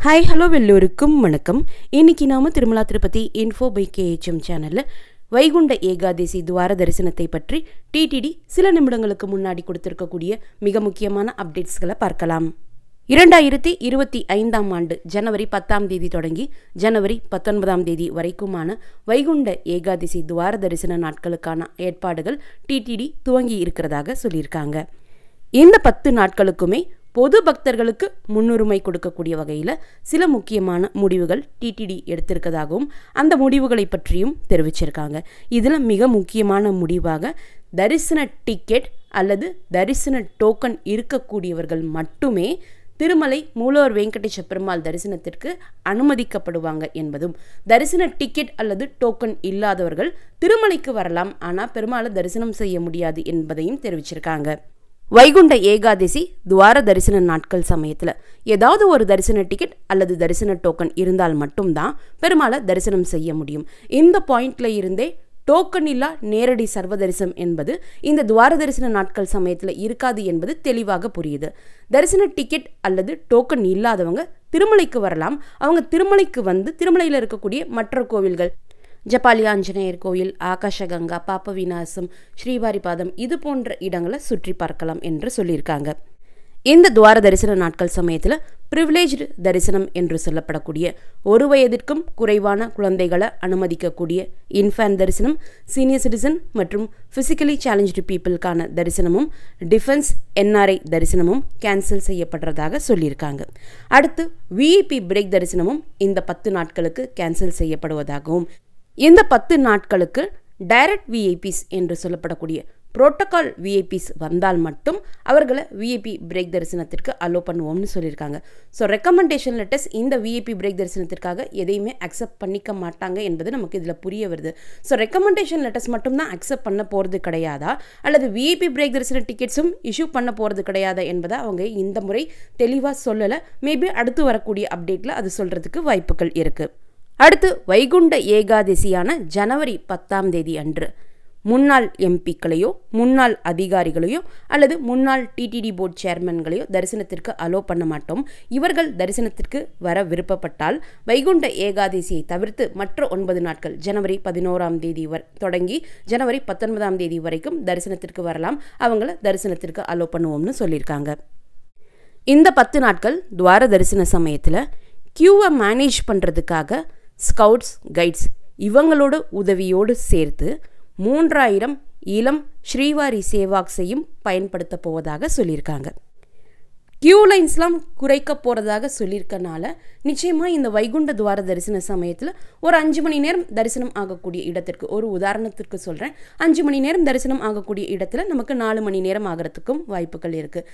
Hi hello எல்லோருக்கும் வணக்கம். இன்னைக்கு நாம Tirumala Tirupati info by KHM சேனல்ல வைகுண்ட ஏகாதசி துவார தரிசனத்தை பற்றி டிடிடி சில நிமிடங்களுக்கு முன்னாடி கொடுத்திருக்கக்கூடிய மிக முக்கியமான அப்டேட்ஸ்களை பார்க்கலாம். 2025ஆம் ஆண்டு ஜனவரி 10ஆம் தேதி தொடங்கி ஜனவரி 19ஆம் தேதி வரைக்குமான வைகுண்ட ஏகாதசி துவார தரிசன நாட்களுக்கான ஏற்பாடுகள் டிடிடி துவங்கி இருக்கிறதாக சொல்லியிருக்காங்க. இந்த 10 நாட்களுக்குமே பொது பக்தர்களுக்கு முன்னுரிமை கொடுக்கக்கூடிய வகையில் சில முக்கியமான முடிவுகள் டிடிடி எடுத்திருக்கதாகவும் அந்த முடிவுகளை பற்றியும் தெரிவிச்சிருக்காங்க. இதில் மிக முக்கியமான முடிவாக தரிசன டிக்கெட் அல்லது தரிசன டோக்கன் இருக்கக்கூடியவர்கள் மட்டுமே திருமலை மூலவர் வெங்கடேச பெருமாள் தரிசனத்திற்கு அனுமதிக்கப்படுவாங்க என்பதும், தரிசன டிக்கெட் அல்லது டோக்கன் இல்லாதவர்கள் திருமலைக்கு வரலாம், ஆனால் பெருமாளை தரிசனம் செய்ய முடியாது என்பதையும் தெரிவிச்சிருக்காங்க. வைகுண்ட ஏகாதசி துவார தரிசன நாட்கள் சமயத்தில் ஏதாவது ஒரு தரிசன டிக்கெட் அல்லது தரிசன டோக்கன் இருந்தால் மட்டும்தான் பெருமாளை தரிசனம் செய்ய முடியும். இந்த பாயிண்ட்ல இருந்தே டோக்கன் இல்லா நேரடி சர்வ தரிசனம் என்பது இந்த துவார தரிசன நாட்கள் சமயத்தில் இருக்காது என்பது தெளிவாக புரியுது. தரிசன டிக்கெட் அல்லது டோக்கன் இல்லாதவங்க திருமலைக்கு வரலாம். அவங்க திருமலைக்கு வந்து திருமலையில் இருக்கக்கூடிய மற்ற கோவில்கள், ஜப்பாலி ஆஞ்சநேயர் கோயில், ஆகாஷகங்கா, பாப்ப விநாசம், ஸ்ரீவாரிபாதம் இது போன்ற இடங்களை சுற்றி பார்க்கலாம் என்று சொல்லியிருக்காங்க. இந்த துவார தரிசன நாட்கள் சமயத்தில் ப்ரிவிலேஜ்டு தரிசனம் என்று சொல்லப்படக்கூடிய 1 வயதிற்கும் குறைவான குழந்தைகளை அனுமதிக்கக்கூடிய இன்ஃபேன்ட் தரிசனம், சீனியர் சிட்டிசன் மற்றும் ஃபிசிக்கலி சேலஞ்சு பீப்புளுக்கான தரிசனமும், டிஃபென்ஸ் NRI தரிசனமும் கேன்சல் செய்யப்படுறதாக சொல்லியிருக்காங்க. அடுத்து VIP பிரேக் தரிசனமும் இந்த 10 நாட்களுக்கு கேன்சல் செய்யப்படுவதாகவும், இந்த 10 நாட்களுக்கு டைரக்ட் VIPs என்று சொல்லப்படக்கூடிய புரோட்டோகால் VIPs வந்தால் மட்டும் அவர்களை VIP பிரேக் தரிசனத்திற்கு அலோ பண்ணுவோம்னு சொல்லியிருக்காங்க. ஸோ ரெக்கமெண்டேஷன் லெட்டர்ஸ் இந்த VIP பிரேக் தரிசனத்திற்காக எதையுமே அக்செப்ட் பண்ணிக்க மாட்டாங்க என்பது நமக்கு இதில் புரிய வருது. ஸோ ரெக்கமெண்டேஷன் லெட்டர்ஸ் மட்டும்தான் அக்செப்ட் பண்ண போகிறது கிடையாதா, அல்லது VIP பிரேக் தரிசன டிக்கெட்ஸும் இஷ்யூ பண்ண போகிறது கிடையாதா என்பதை அவங்க இந்த முறை தெளிவாக சொல்லலை. மேபி அடுத்து வரக்கூடிய அப்டேட்டில் அது சொல்கிறதுக்கு வாய்ப்புகள் இருக்குது. அடுத்து வைகுண்ட ஏகாதசியான ஜனவரி 10ஆம் தேதி அன்று முன்னாள் MPக்களையோ முன்னாள் அதிகாரிகளையோ அல்லது முன்னாள் TTD போர்டு சேர்மன்களையோ தரிசனத்திற்கு அலோ பண்ண மாட்டோம். இவர்கள் தரிசனத்திற்கு வர விருப்பப்பட்டால் வைகுண்ட ஏகாதசியை தவிர்த்து மற்ற 9 நாட்கள் ஜனவரி 11ஆம் தேதி தொடங்கி ஜனவரி 19ஆம் தேதி வரைக்கும் தரிசனத்திற்கு வரலாம். அவங்கள தரிசனத்திற்கு அலோ பண்ணுவோம்னு சொல்லியிருக்காங்க. இந்த 10 நாட்கள் துவார தரிசன சமயத்தில் கியூவை மேனேஜ் பண்ணுறதுக்காக ஸ்கவுட்ஸ் கைட்ஸ் இவங்களோட உதவியோடு சேர்த்து 3000 இளம் ஸ்ரீவாரி சேவாக்ஸையும் பயன்படுத்த போவதாக சொல்லியிருக்காங்க. கியூ லைன்ஸ்லாம் குறைக்க போகிறதாக சொல்லியிருக்கனால நிச்சயமாக இந்த வைகுண்ட துவார தரிசன சமயத்தில் ஒரு 5 மணி நேரம் தரிசனம் ஆகக்கூடிய இடத்திற்கு, ஒரு உதாரணத்திற்கு சொல்கிறேன், 5 மணி நேரம் தரிசனம் ஆகக்கூடிய இடத்துல நமக்கு 4 மணி நேரம் ஆகிறதுக்கும் வாய்ப்புகள் இருக்குது.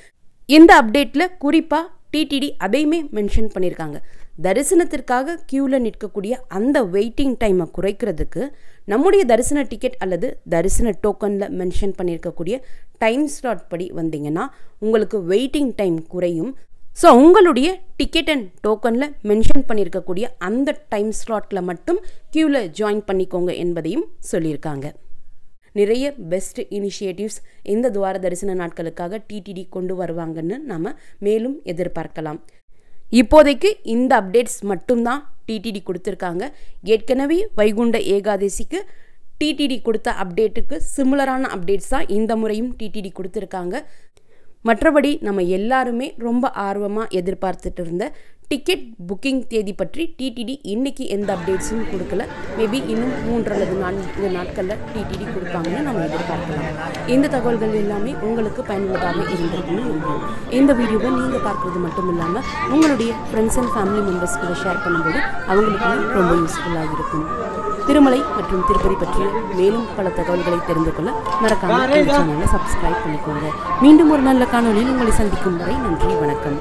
இந்த அப்டேட்டில் குறிப்பாக டிடிடி அதையுமே மென்ஷன் பண்ணியிருக்காங்க. தரிசனத்திற்காக கியூவில் நிற்கக்கூடிய அந்த வெயிட்டிங் டைமை குறைக்கிறதுக்கு நம்முடைய தரிசன டிக்கெட் அல்லது தரிசன டோக்கனில் மென்ஷன் பண்ணியிருக்கக்கூடிய டைம் ஸ்லாட் படி வந்தீங்கன்னா உங்களுக்கு வெயிட்டிங் டைம் குறையும். ஸோ உங்களுடைய டிக்கெட் அண்ட் டோக்கனில் மென்ஷன் பண்ணியிருக்கக்கூடிய அந்த டைம் ஸ்லாட்டில் மட்டும் கியூவில் ஜாயின் பண்ணிக்கோங்க என்பதையும் சொல்லியிருக்காங்க. நிறைய பெஸ்ட் இனிஷியேட்டிவ்ஸ் இந்த துவார தரிசன நாட்களுக்காக டிடிடி கொண்டு வருவாங்கன்னு நாம் மேலும் எதிர்பார்க்கலாம். இப்போதைக்கு இந்த அப்டேட்ஸ் மட்டும்தான் டிடிடி கொடுத்துருக்காங்க. ஏற்கனவே வைகுண்ட ஏகாதசிக்கு டிடிடி கொடுத்த அப்டேட்டுக்கு சிமிலரான அப்டேட்ஸ் தான் இந்த முறையும் டிடிடி கொடுத்துருக்காங்க. மற்றபடி நம்ம எல்லாருமே ரொம்ப ஆர்வமாக எதிர்பார்த்துட்டு இருந்த டிக்கெட் புக்கிங் தேதி பற்றி டிடிடி இன்னைக்கு எந்த அப்டேட்ஸும் கொடுக்கல. மேபி இன்னும் 3 அல்லது 4 நாட்களில் டிடிடி கொடுப்பாங்கன்னு நம்ம எதிர்பார்க்கலாம். இந்த தகவல்கள் எல்லாமே உங்களுக்கு பயனுள்ளதாக இருந்திருக்குன்னு நம்புகிறோம். இந்த வீடியோவை நீங்கள் பார்க்குறது மட்டும் இல்லாமல் உங்களுடைய ஃப்ரெண்ட்ஸ் அண்ட் ஃபேமிலி மெம்பர்ஸ் கூட ஷேர் பண்ணும்போது அவங்களுக்கும் ரொம்ப யூஸ்ஃபுல்லாக இருக்கும். திருமலை மற்றும் திருப்பதி பற்றிய மேலும் பல தகவல்களை தெரிந்து கொள்ள மறக்காமல் சேனலை சப்ஸ்கிரைப் பண்ணிக்கோங்க. மீண்டும் ஒரு நல்ல காணொலியில் உங்களை சந்திக்கும் வரை நன்றி, வணக்கம்.